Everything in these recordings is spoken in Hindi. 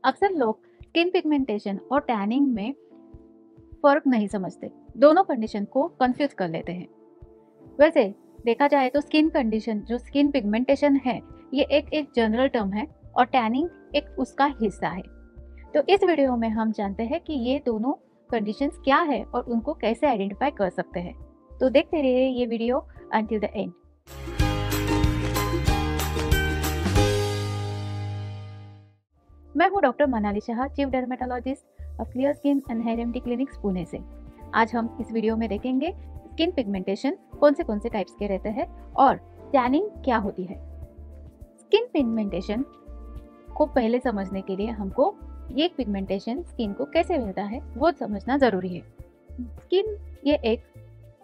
अक्सर लोग स्किन पिगमेंटेशन और टैनिंग में फर्क नहीं समझते, दोनों कंडीशन को कंफ्यूज कर लेते हैं। वैसे देखा जाए तो स्किन कंडीशन जो स्किन पिगमेंटेशन है, ये एक जनरल टर्म है और टैनिंग एक उसका हिस्सा है। तो इस वीडियो में हम जानते हैं कि ये दोनों कंडीशंस क्या है और उनको कैसे आइडेंटिफाई कर सकते हैं। तो देखते रहिए ये वीडियो अंटिल द एंड। मैं हूँ doctor Manali Shah, chief dermatologist of clear skin and hair remedy clinics Pune से। आज हम इस वीडियो में देखेंगे स्किन पिगमेंटेशन कौन से टाइप्स के रहते हैं और टैनिंग क्या होती है। स्किन पिगमेंटेशन को पहले समझने के लिए हमको ये पिगमेंटेशन स्किन को कैसे मिलता है वो समझना जरूरी है। स्किन ये एक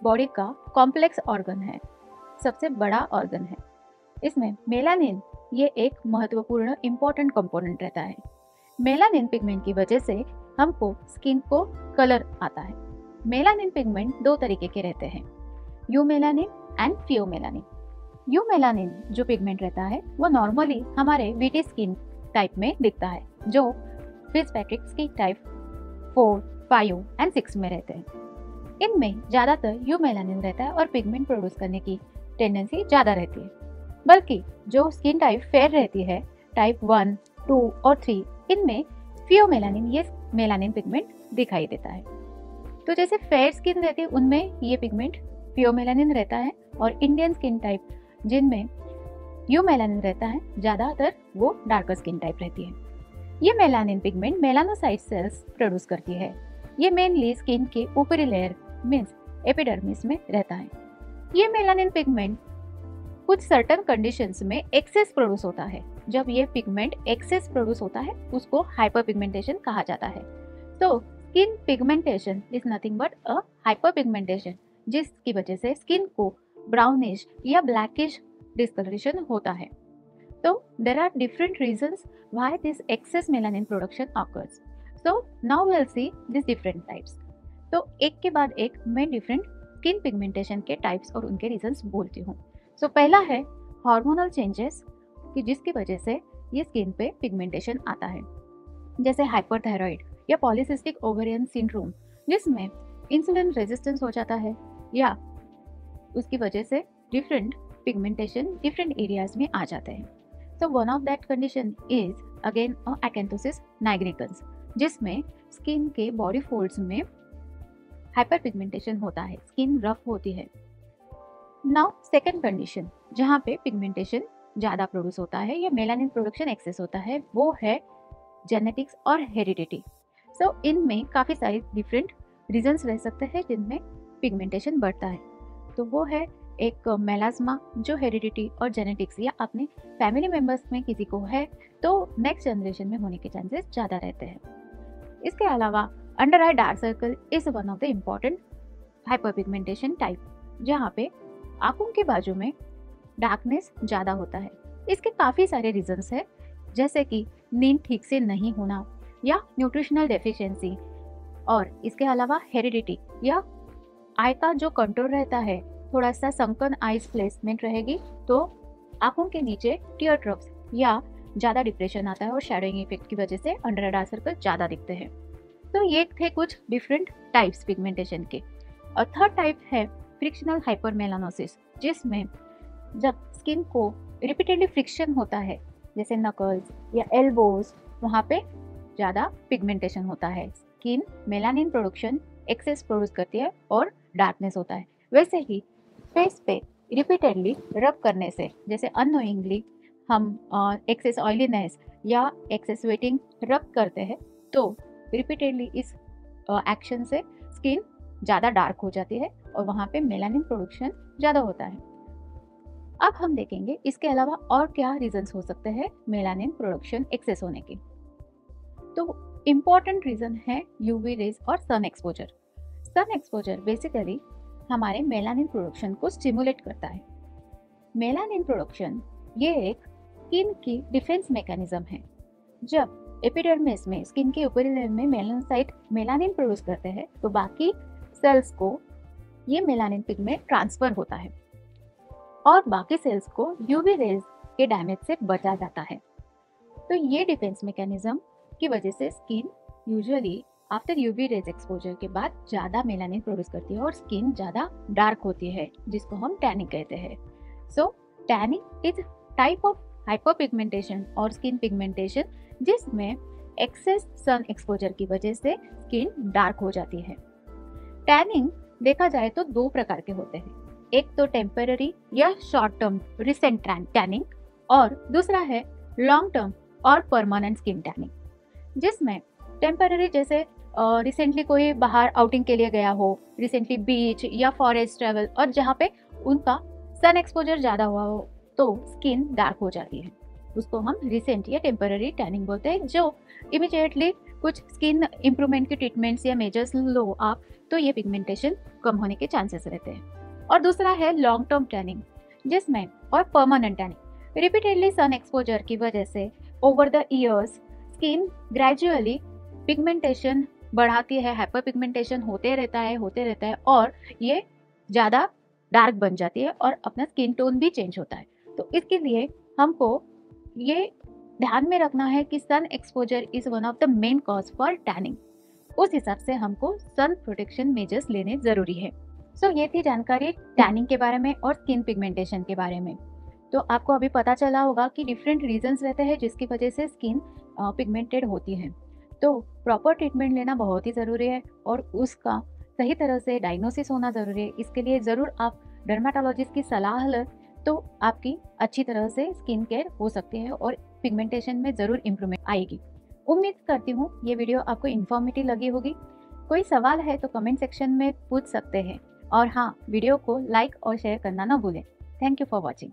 बॉडी का कॉम्प्लेक्स ऑर्गन है, सबसे बड़ा ऑर्गन है। इसमें मेलानिन ये एक महत्वपूर्ण इम्पोर्टेंट कंपोनेंट रहता है। मेलानिन पिगमेंट की वजह से हमको स्किन को कलर आता है। मेलानिन पिगमेंट दो तरीके के रहते हैं, you melanin and pheomelanin. You melanin जो पिगमेंट रहता है वो नॉर्मली हमारे वीटी स्किन टाइप में दिखता है, जो फिट्जपैट्रिक स्किन टाइप 4, 5 एंड 6 में रहते हैं। इनमें ज़्यादातर यू मेलानिन रहता है और पिगमेंट प्रोड्यूस करने की टेंडेंसी ज़्यादा रहती है। बल्कि जो स्किन टाइप फेयर रहती है, टाइप 1, 2 और 3, इनमें फियोमेलानिन ये मेलानिन पिगमेंट दिखाई देता है। तो जैसे फेयर स्किन रहती है उनमें ये पिगमेंट फियोमेलानिन रहता है और इंडियन स्किन टाइप जिनमें यू मेलानिन रहता है, ज़्यादातर वो डार्कर स्किन टाइप रहती है। ये melanin pigment melanocyte sales produce करती है। ये मेनली स्किन के ऊपरी लेयर मीन्स एपिडर्मिस में रहता है। ये मेलानिन पिगमेंट कुछ सर्टन कंडीशंस में एक्सेस प्रोड्यूस होता है। जब ये पिगमेंट एक्सेस प्रोड्यूस होता है उसको हाइपर पिगमेंटेशन कहा जाता है। तो skin pigmentation is nothing but a hyper pigmentation, जिसकी वजह से स्किन को ब्राउनिश या ब्लैकिश डिस्कलरेशन होता है। तो there are different reasons why this excess melanin production occurs. So now we will see this different types. तो एक के बाद एक मैं डिफरेंट स्किन पिगमेंटेशन के टाइप्स और उनके रीजंस बोलती हूँ। सो पहला है हार्मोनल चेंजेस, कि जिसकी वजह से ये स्किन पे पिगमेंटेशन आता है, जैसे हाइपरथायरॉइड या पॉलीसिस्टिक ओवेरियन सिंड्रोम, जिसमें इंसुलिन रेजिस्टेंस हो जाता है या उसकी वजह से डिफरेंट पिगमेंटेशन डिफरेंट एरियाज में आ जाते हैं। So one of that condition is again अकेंथोसिस nigricans, जिसमें स्किन के बॉडी फोल्ड्स में हाइपर पिगमेंटेशन होता है, स्किन रफ होती है। नाउ सेकेंड कंडीशन जहाँ पे पिगमेंटेशन ज़्यादा प्रोड्यूस होता है या मेलानिन प्रोडक्शन एक्सेस होता है, वो है जेनेटिक्स और हेरिडिटी। सो इनमें काफ़ी सारे डिफरेंट रीजंस रह सकते हैं जिनमें पिगमेंटेशन बढ़ता है। तो वो है एक मेलास्मा जो हेरिडिटी और जेनेटिक्स या अपने फैमिली मेम्बर्स में किसी को है तो नेक्स्ट जनरेशन में होने के चांसेस ज़्यादा रहते हैं। इसके अलावा under eye dark circle is one of the important hyper pigmentation type, जहाँ पे आंखों के बाजू में डार्कनेस ज़्यादा होता है। इसके काफ़ी सारे रीजंस है, जैसे कि नींद ठीक से नहीं होना या न्यूट्रिशनल डेफिशिएंसी, और इसके अलावा हेरिडिटी या आई का जो कंट्रोल रहता है, थोड़ा सा संकन आइज प्लेसमेंट रहेगी तो आंखों के नीचे टीयर ड्रॉप्स या ज़्यादा डिप्रेशन आता है और शैडोइंग इफेक्ट की वजह से अंडर आई डार्क सर्कल ज़्यादा दिखते हैं। तो ये थे कुछ डिफरेंट टाइप्स पिगमेंटेशन के। और थर्ड टाइप है फ्रिक्शनल हाइपरमेलानोसिस, जिसमें जब स्किन को रिपीटेडली फ्रिक्शन होता है, जैसे नकल्स या एल्बोज, वहाँ पे ज़्यादा पिगमेंटेशन होता है, skin melanin production excess produce करती है और डार्कनेस होता है। वैसे ही फेस पे रिपीटेडली रब करने से, जैसे अननोइंगली हम एक्सेस ऑयलीनेस या एक्सेस स्वेटिंग रब करते हैं, तो रिपीटेडली इस एक्शन से स्किन ज़्यादा डार्क हो जाती है और वहाँ पे मेलानिन प्रोडक्शन ज़्यादा होता है। अब हम देखेंगे इसके अलावा और क्या रीजंस हो सकते हैं मेलानिन प्रोडक्शन एक्सेस होने के। तो इम्पॉर्टेंट रीजन है यूवी रेज और sun exposure. Sun exposure basically हमारे मेलानिन प्रोडक्शन को स्टिमुलेट करता है। मेलानिन प्रोडक्शन ये एक स्किन की डिफेंस मैकेनिज्म है। जब एपिडर्मिस में स्किन के ऊपरी लेयर में मेलानोसाइट मेलानिन प्रोड्यूस करते हैं तो बाकी सेल्स को ये मेलानिन पिगमेंट ट्रांसफर होता है और बाकी सेल्स को यूवी रेज के डैमेज से बचा जाता है। तो ये डिफेंस मैकेनिज्म की वजह से skin usually after UV rays exposure के बाद ज़्यादा मेलानिन प्रोड्यूस करती है और स्किन ज़्यादा डार्क होती है, जिसको हम टैनिंग कहते हैं। सो tanning is type of hyperpigmentation और स्किन पिगमेंटेशन जिसमें एक्सेस सन एक्सपोजर की वजह से स्किन डार्क हो जाती है। टैनिंग देखा जाए तो दो प्रकार के होते हैं, एक तो टेम्पररी या शॉर्ट टर्म रिसेंट टैनिंग और दूसरा है लॉन्ग टर्म और परमानेंट स्किन टैनिंग, जिसमें टेम्पररी जैसे रिसेंटली कोई बाहर आउटिंग के लिए गया हो, रिसेंटली बीच या फॉरेस्ट ट्रैवल और जहाँ पे उनका सन एक्सपोजर ज़्यादा हुआ हो तो स्किन डार्क हो जाती है, उसको हम रिसेंट या टेम्पररी टैनिंग बोलते हैं। जो इमिडिएटली कुछ स्किन इम्प्रूवमेंट के ट्रीटमेंट्स या मेजर्स लो आप तो ये पिगमेंटेशन कम होने के चांसेस रहते हैं। और दूसरा है लॉन्ग टर्म टैनिंग जिसमें और permanent tanning repeatedly sun exposure की वजह से over the years skin gradually pigmentation बढ़ाती है, हाइपर पिगमेंटेशन होते रहता है और ये ज़्यादा डार्क बन जाती है और अपना स्किन टोन भी चेंज होता है। तो इसके लिए हमको ये ध्यान में रखना है कि sun exposure is one of the main cause for tanning. उस हिसाब से हमको सन प्रोटेक्शन मेजर्स लेने ज़रूरी है। सो ये थी जानकारी टैनिंग के बारे में और स्किन पिगमेंटेशन के बारे में। तो आपको अभी पता चला होगा कि डिफरेंट रीजंस रहते हैं जिसकी वजह से स्किन पिगमेंटेड होती है। तो प्रॉपर ट्रीटमेंट लेना बहुत ही ज़रूरी है और उसका सही तरह से डायग्नोसिस होना ज़रूरी है। इसके लिए ज़रूर आप डर्माटोलॉजिस्ट की सलाह लें तो आपकी अच्छी तरह से स्किन केयर हो सकती है और पिगमेंटेशन में ज़रूर इम्प्रूवमेंट आएगी। उम्मीद करती हूँ ये वीडियो आपको इन्फॉर्मेटिव लगी होगी। कोई सवाल है तो कमेंट सेक्शन में पूछ सकते हैं और हाँ, वीडियो को लाइक और शेयर करना ना भूलें। Thank you for watching.